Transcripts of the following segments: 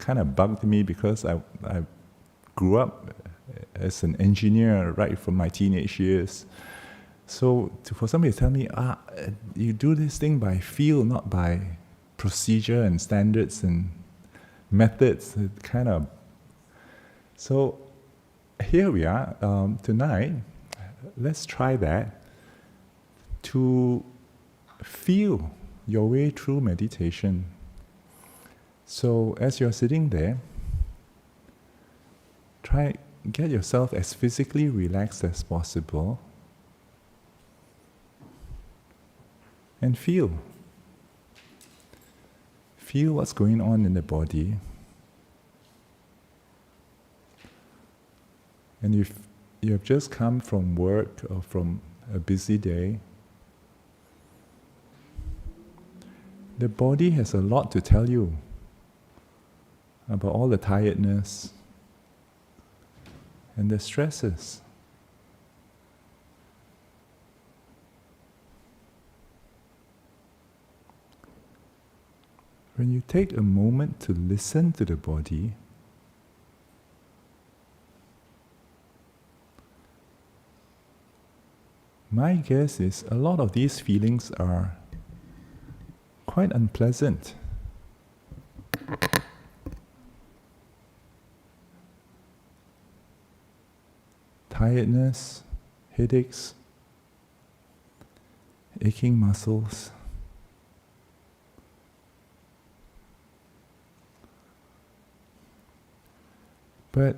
kind of bugged me because I grew up as an engineer right from my teenage years. So for somebody to tell me, you do this thing by feel, not by procedure and standards and methods, it kind of... So here we are, tonight, let's try that, to feel your way through meditation. So as you're sitting there, get yourself as physically relaxed as possible and feel. Feel what's going on in the body. And if you have just come from work or from a busy day, the body has a lot to tell you about all the tiredness and the stresses. When you take a moment to listen to the body, my guess is a lot of these feelings are quite unpleasant. Tiredness, headaches, aching muscles. But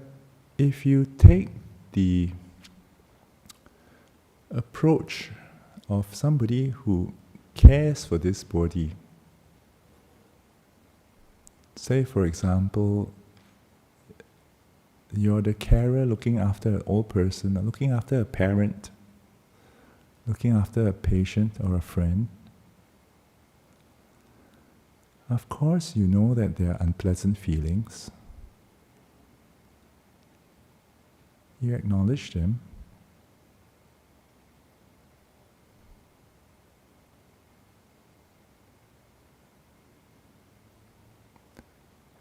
if you take the approach of somebody who cares for this body, say for example, you're the carer looking after an old person, or looking after a parent, looking after a patient or a friend, of course you know that there are unpleasant feelings. You acknowledge them.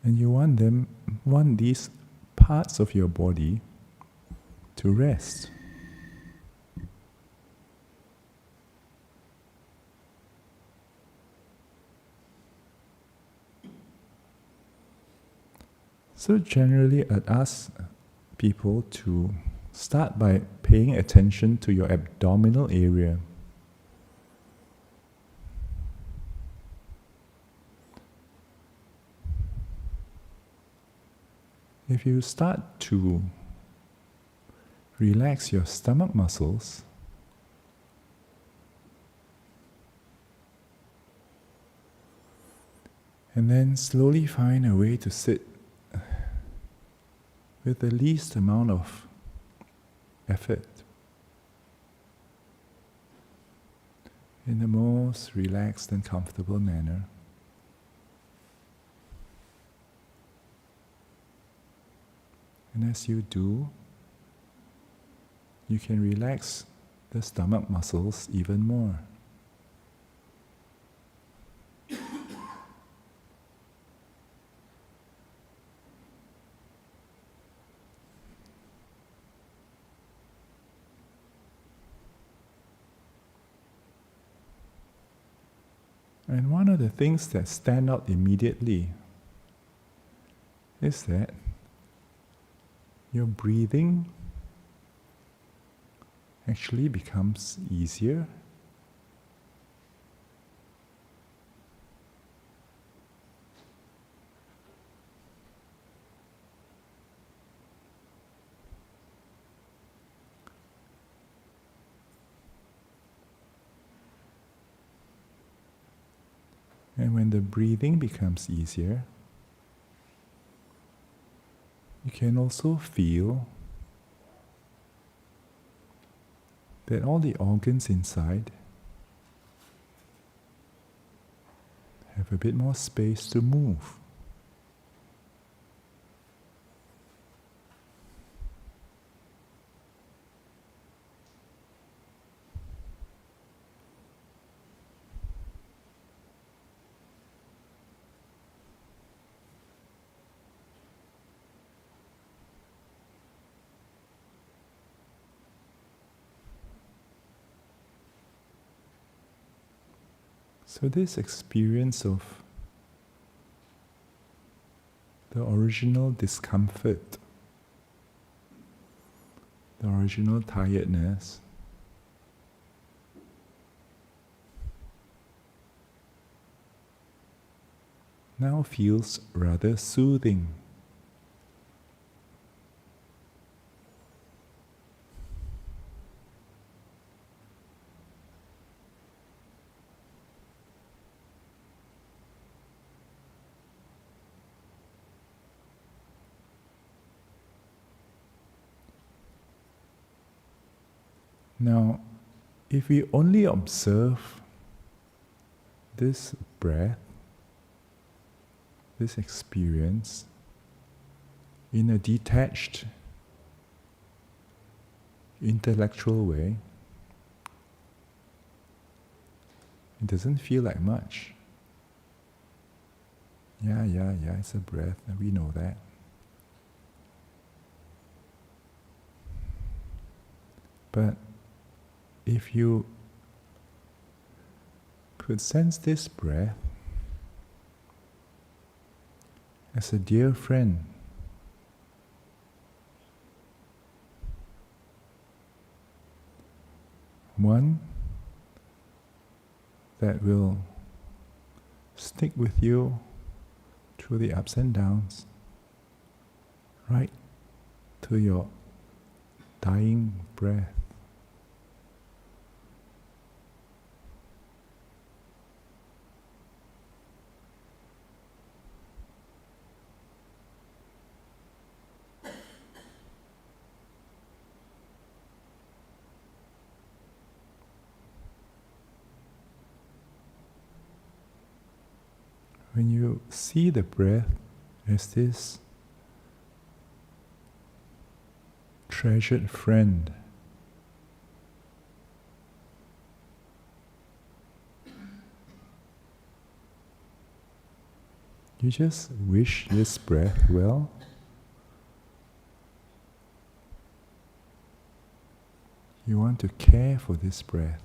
And you want these parts of your body to rest. So generally I'd ask people to start by paying attention to your abdominal area. If you start to relax your stomach muscles, and then slowly find a way to sit with the least amount of effort, in the most relaxed and comfortable manner. And as you do, you can relax the stomach muscles even more. And one of the things that stand out immediately is that your breathing actually becomes easier. And when the breathing becomes easier, you can also feel that all the organs inside have a bit more space to move. So this experience of the original discomfort, the original tiredness, now feels rather soothing. Now, if we only observe this breath, this experience, in a detached, intellectual way, it doesn't feel like much. Yeah, it's a breath, and we know that. But if you could sense this breath as a dear friend, one that will stick with you through the ups and downs, right to your dying breath. When you see the breath as this treasured friend, you just wish this breath well. You want to care for this breath.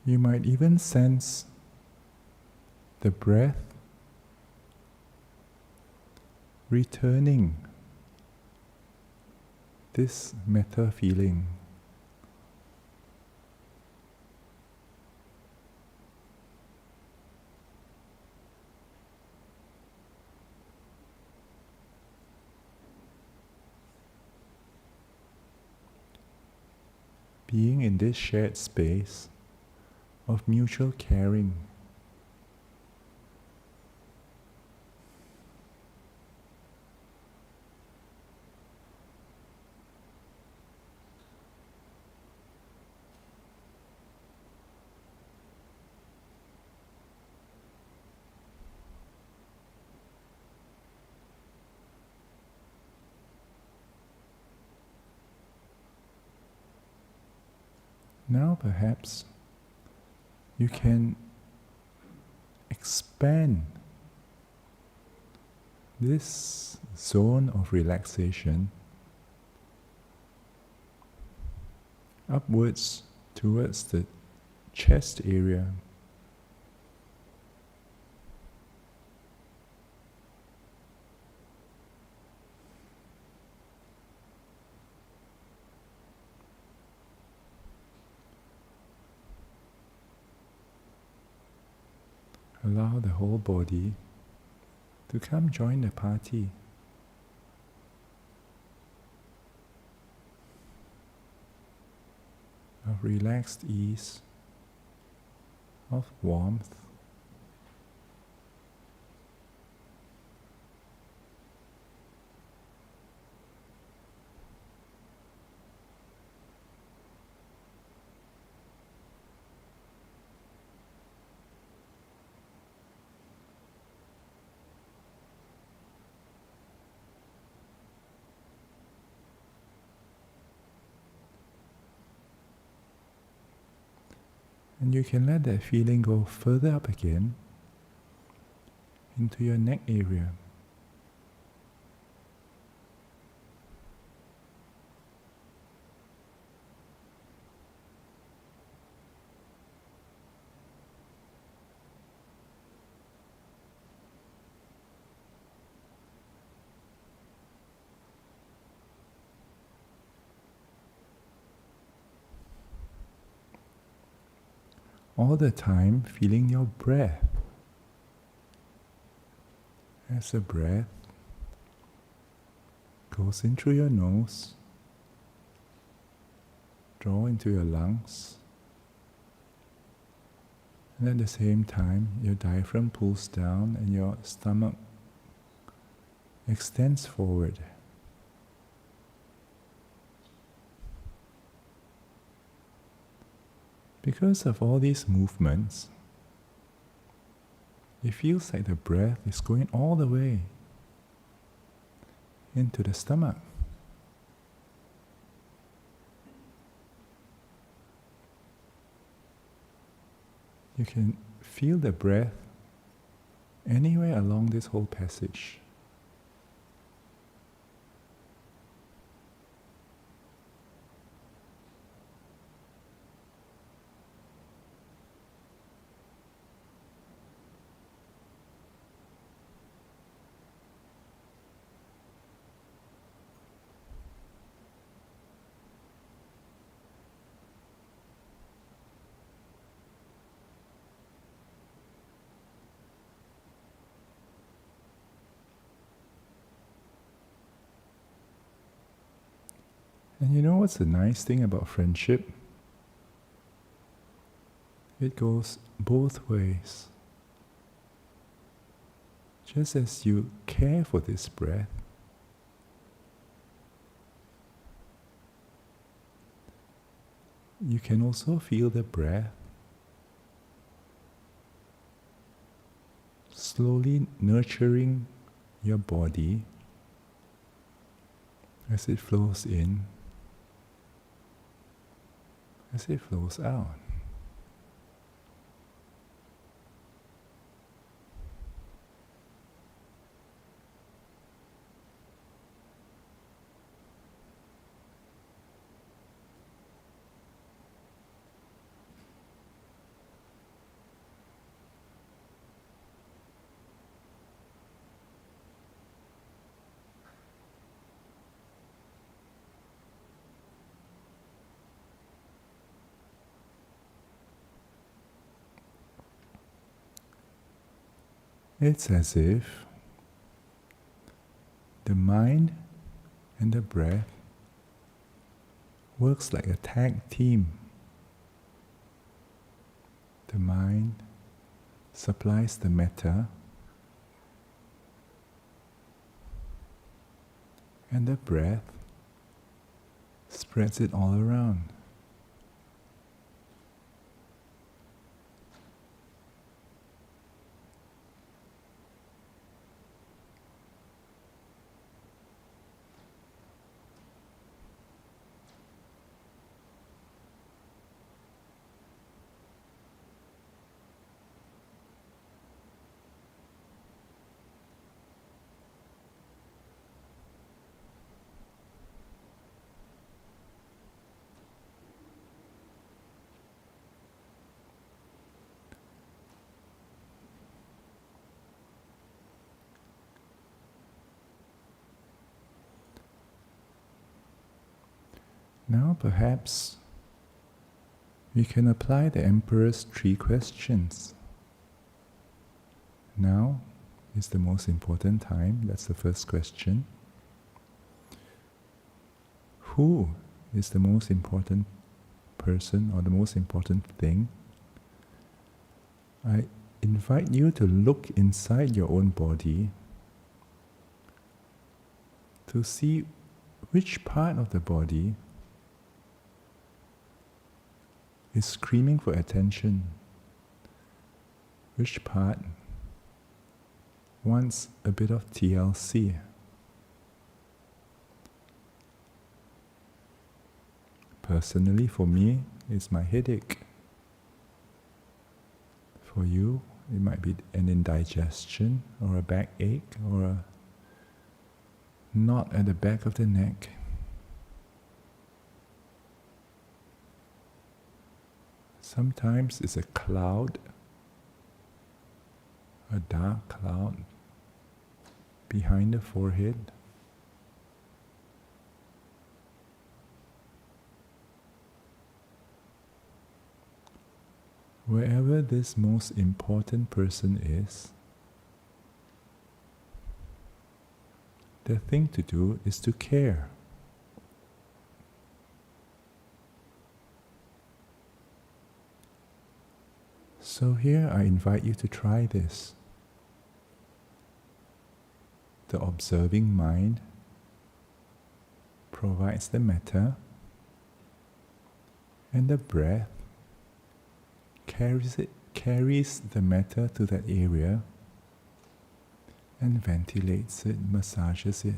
You might even sense the breath returning this metta feeling. Being in this shared space of mutual caring. Now perhaps you can expand this zone of relaxation upwards towards the chest area. Allow the whole body to come join the party. Of relaxed ease, of warmth. And you can let that feeling go further up again into your neck area. All the time feeling your breath. As the breath goes in through your nose, draw into your lungs, and at the same time your diaphragm pulls down and your stomach extends forward. Because of all these movements, it feels like the breath is going all the way into the stomach. You can feel the breath anywhere along this whole passage. And you know what's the nice thing about friendship? It goes both ways. Just as you care for this breath, you can also feel the breath slowly nurturing your body as it flows in, as it flows out. It's as if the mind and the breath works like a tag team. The mind supplies the metta, and the breath spreads it all around. Now perhaps we can apply the Emperor's 3 questions. Now is the most important time, that's the first question. Who is the most important person or the most important thing? I invite you to look inside your own body to see which part of the body is screaming for attention, which part wants a bit of TLC. Personally, for me, it's my headache. For you, it might be an indigestion or a backache or a knot at the back of the neck. Sometimes it's a cloud, a dark cloud behind the forehead. Wherever this most important person is, the thing to do is to care. So here I invite you to try this. The observing mind provides the metta, and the breath carries the metta to that area and ventilates it, massages it.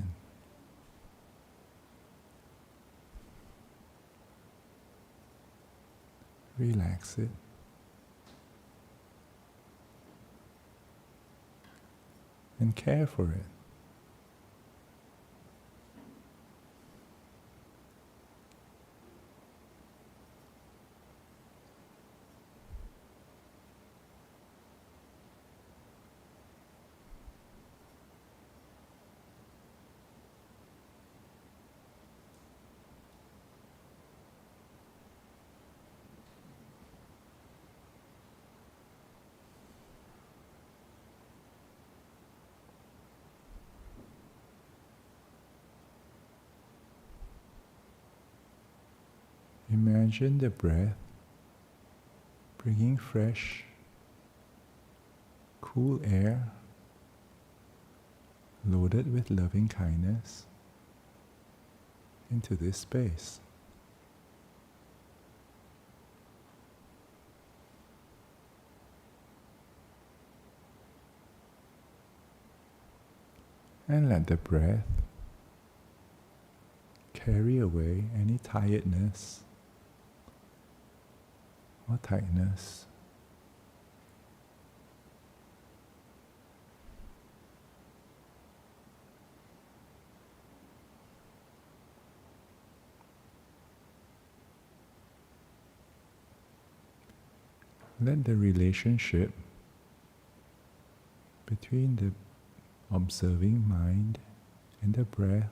Relax it. And care for it. Imagine the breath bringing fresh, cool air loaded with loving kindness into this space. And let the breath carry away any tiredness or tightness. Let the relationship between the observing mind and the breath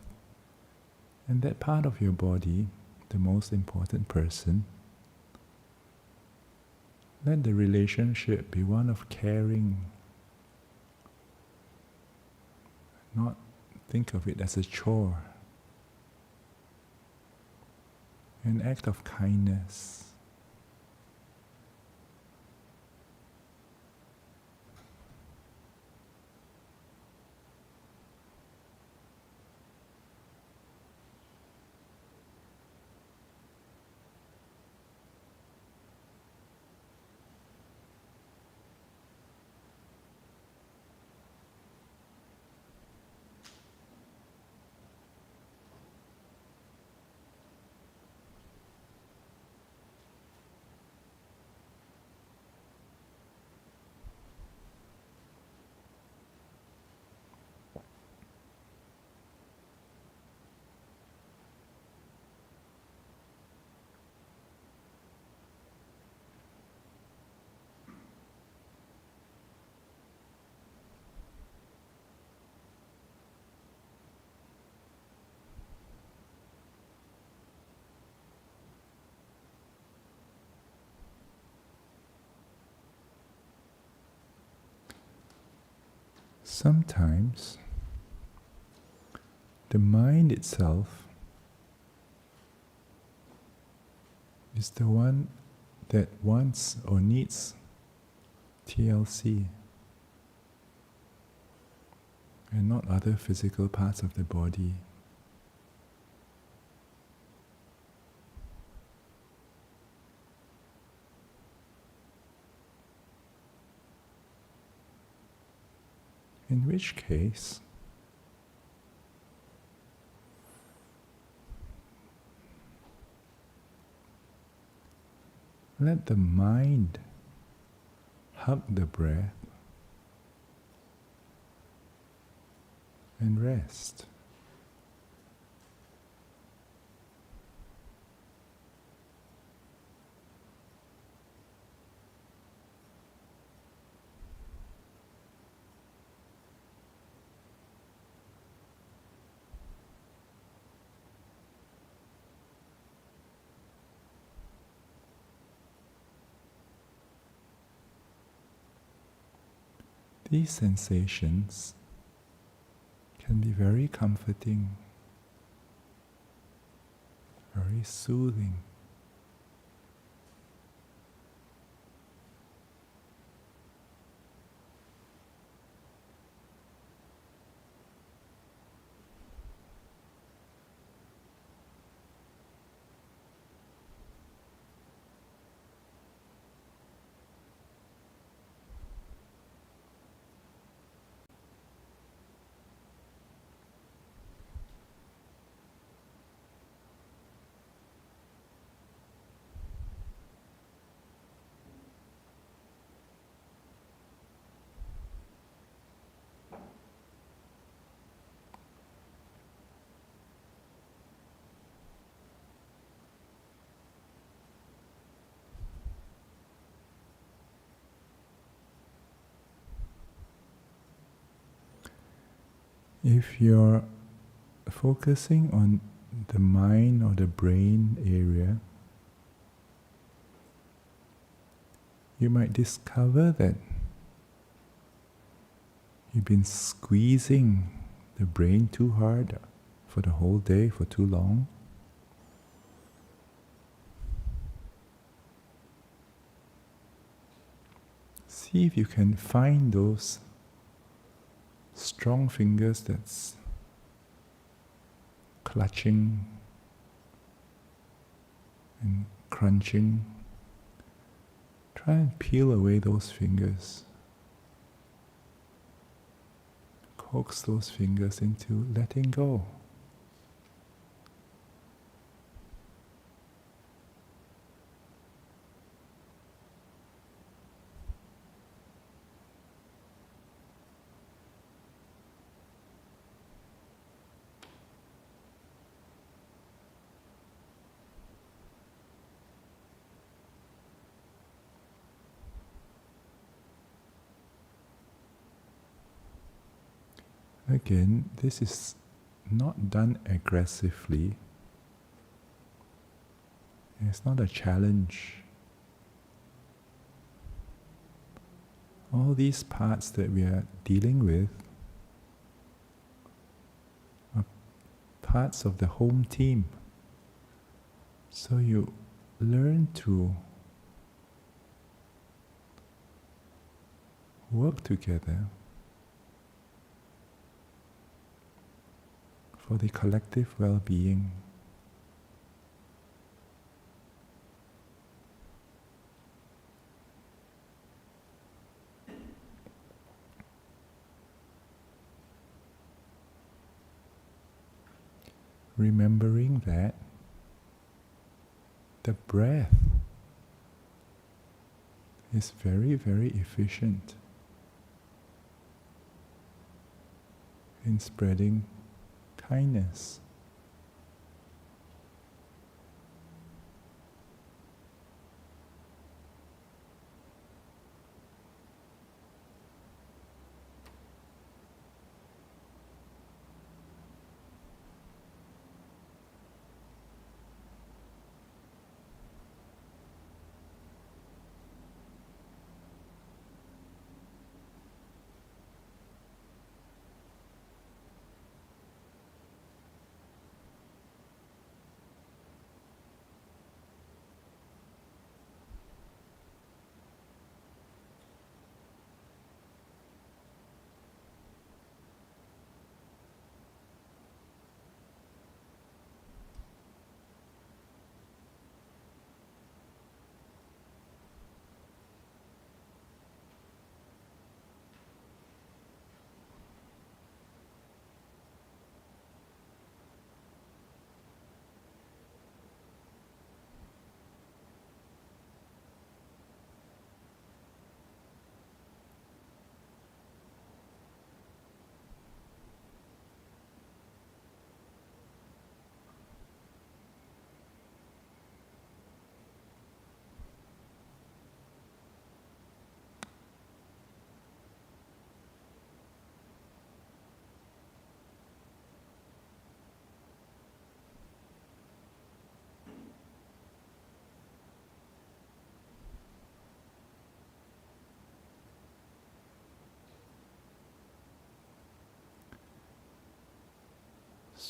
and that part of your body, the most important person, let the relationship be one of caring. Not think of it as a chore. An act of kindness. Sometimes the mind itself is the one that wants or needs TLC and not other physical parts of the body. In which case, let the mind hug the breath and rest. These sensations can be very comforting, very soothing. If you're focusing on the mind or the brain area, you might discover that you've been squeezing the brain too hard for the whole day, for too long. See if you can find those strong fingers that's clutching and crunching. Try and peel away those fingers. Coax those fingers into letting go. Again, this is not done aggressively. It's not a challenge. All these parts that we are dealing with are parts of the home team. So you learn to work together for the collective well-being. Remembering that the breath is very, very efficient in spreading kindness.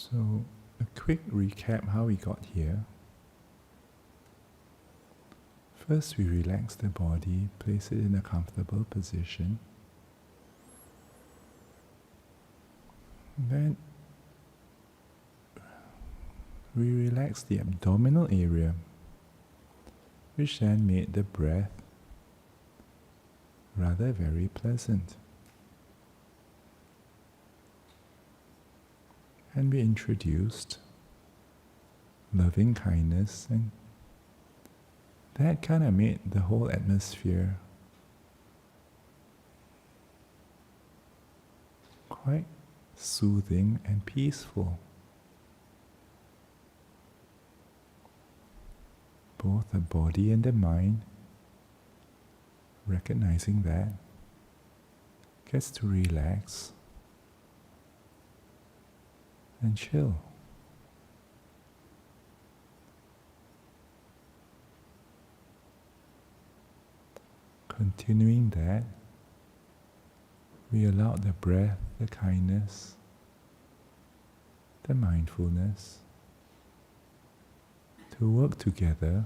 So, a quick recap how we got here. First, we relax the body, place it in a comfortable position. Then, we relax the abdominal area, which then made the breath rather very pleasant. And we introduced loving kindness, and that kind of made the whole atmosphere quite soothing and peaceful. Both the body and the mind, recognizing that, gets to relax and chill. Continuing that, we allow the breath, the kindness, the mindfulness to work together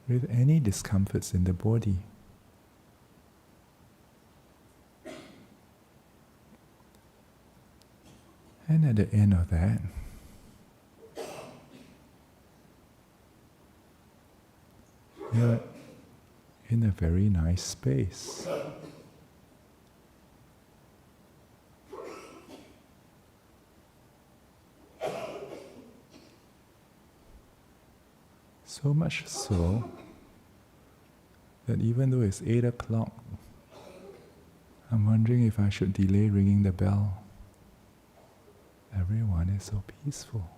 with any discomforts in the body. And at the end of that, you're in a very nice space. So much so that even though it's 8 o'clock, I'm wondering if I should delay ringing the bell. Everyone is so peaceful.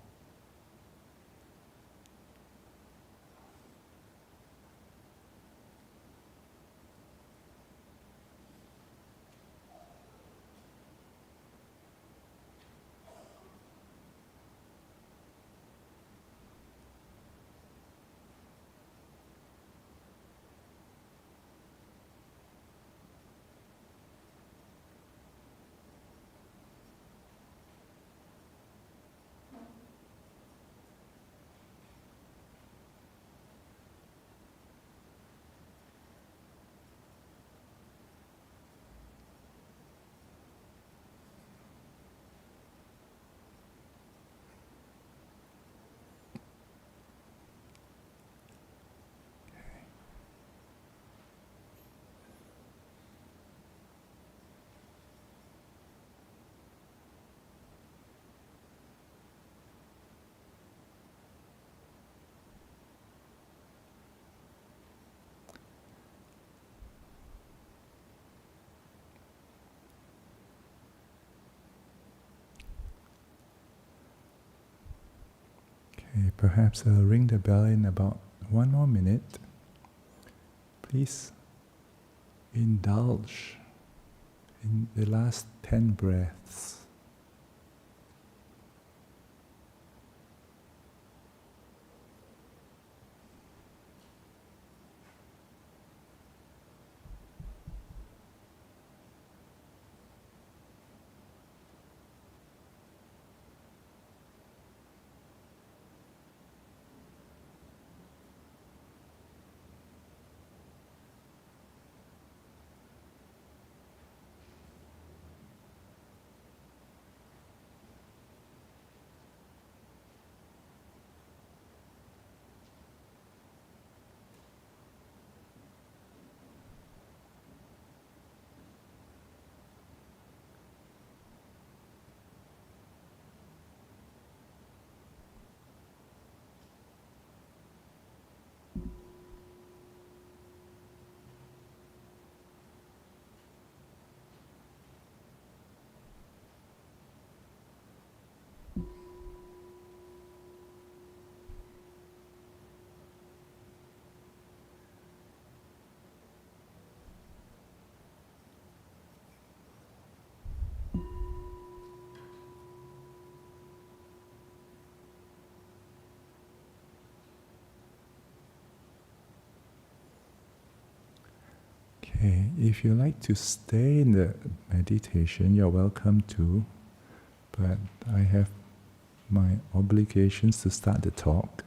Okay, perhaps I'll ring the bell in about 1 more minute. Please indulge in the last 10 breaths. Okay, if you like to stay in the meditation, you're welcome to, but I have my obligations to start the talk.